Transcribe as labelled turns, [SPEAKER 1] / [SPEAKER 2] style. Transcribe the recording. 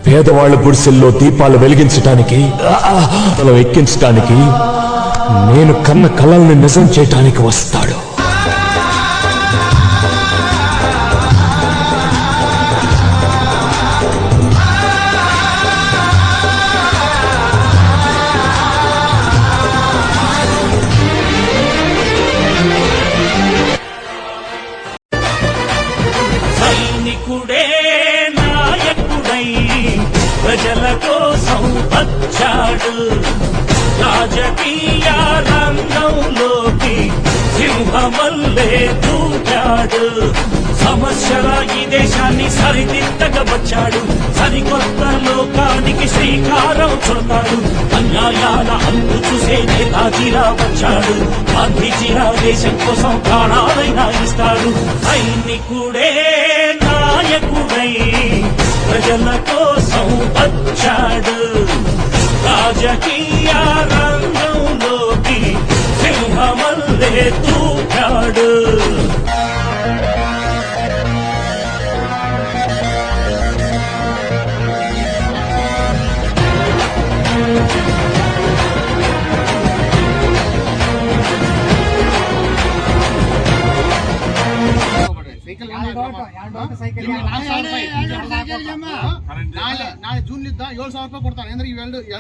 [SPEAKER 1] పేదవాళ్ల గుడిసెల్లో దీపాలు వెలిగించటానికి, ఎక్కించటానికి, నేను కన్న కలల్ని నిజం చేయటానికి వస్తాడు.
[SPEAKER 2] సైనికుడే నాయకుడై ప్రజల కోసం వచ్చాడు. రాజకీయ రంగంలోకి సింహమల్లే దూకాడు. సమస్యల ఈ దేశాన్ని సరిదిద్దగా వచ్చాడు. సరికొత్త లోకానికి శ్రీకారం చుడతాడు. అన్యాయాల అంతు చూసే నేతాజీలా వచ్చాడు. గాంధీజీలా దేశం కోసం ప్రాణాలైనా ఇస్తాడు. సైనికుడే నాయకుడై ప్రజల కోసం వచ్చాడు. రాజకీయ రంగంలోకి సింహమల్లే దూకాడు.
[SPEAKER 3] ನಾಳೆ ಜೂನ್ 7,000 ರೂಪಾಯಿ ಕೊಡ್ತಾರೆ ಅಂದ್ರೆ